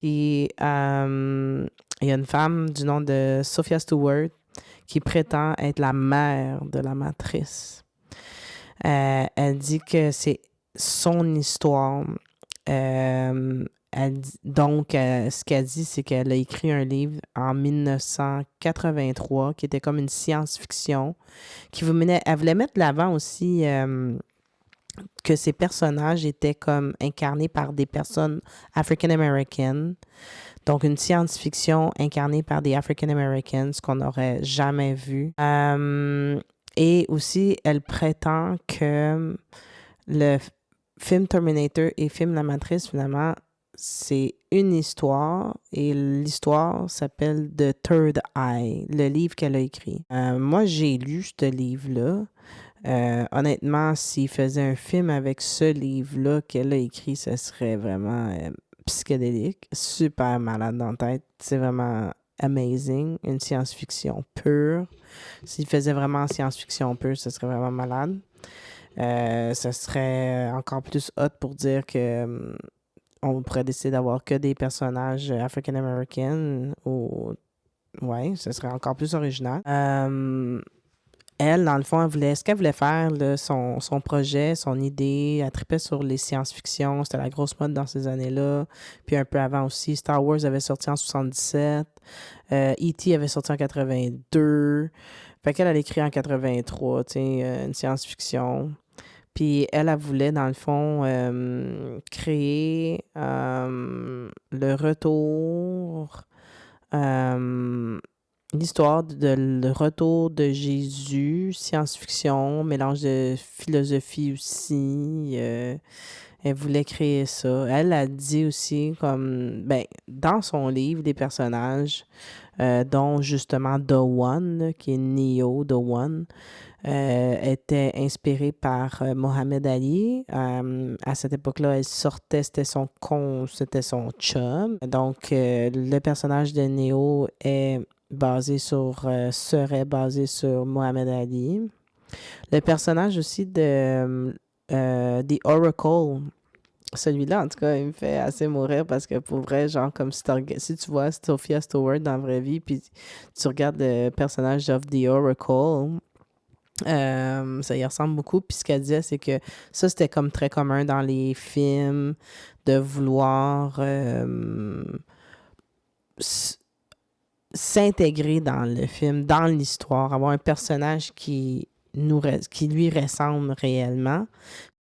Puis, il y a une femme du nom de Sophia Stewart qui prétend être la mère de la matrice. Elle dit que c'est son histoire. Ce qu'elle dit, c'est qu'elle a écrit un livre en 1983 qui était comme une science-fiction, elle voulait mettre de l'avant aussi que ces personnages étaient comme incarnés par des personnes African-American. Donc, une science-fiction incarnée par des African-Americans, ce qu'on n'aurait jamais vu. Et aussi, elle prétend que le film Terminator et film La Matrice, finalement, c'est une histoire et l'histoire s'appelle The Third Eye, le livre qu'elle a écrit. Moi, j'ai lu ce livre-là. Honnêtement, s'il faisait un film avec ce livre-là qu'elle a écrit, ce serait vraiment psychédélique, super malade dans la tête. C'est vraiment amazing, une science-fiction pure. S'il faisait vraiment science-fiction pure, ce serait vraiment malade. Ce serait encore plus hot pour dire que on pourrait décider d'avoir que des personnages African-American ou... Ouais, ce serait encore plus original. Elle, dans le fond, ce qu'elle voulait faire, là, son projet, son idée, elle tripait sur les science-fiction. C'était la grosse mode dans ces années-là. Puis un peu avant aussi, Star Wars avait sorti en 77. E.T. avait sorti en 82. Fait qu'elle a écrit en 83, tu sais, une science-fiction. Puis elle voulait, dans le fond, créer le retour... l'histoire le retour de Jésus, science-fiction, mélange de philosophie aussi. Elle voulait créer ça. Elle a dit aussi, comme, dans son livre, des personnages, dont justement The One, là, qui est Neo, The One, était inspirée par Mohamed Ali. À cette époque-là, elle sortait, c'était son chum. Donc, le personnage de Neo serait basé sur Mohamed Ali. Le personnage aussi de The Oracle, celui-là, en tout cas, il me fait assez mourir parce que pour vrai, genre, comme si tu vois Sophia Stewart dans la vraie vie, puis tu regardes le personnage of The Oracle, ça y ressemble beaucoup. Puis ce qu'elle disait, c'est que ça, c'était comme très commun dans les films de vouloir s'intégrer dans le film, dans l'histoire, avoir un personnage qui lui ressemble réellement.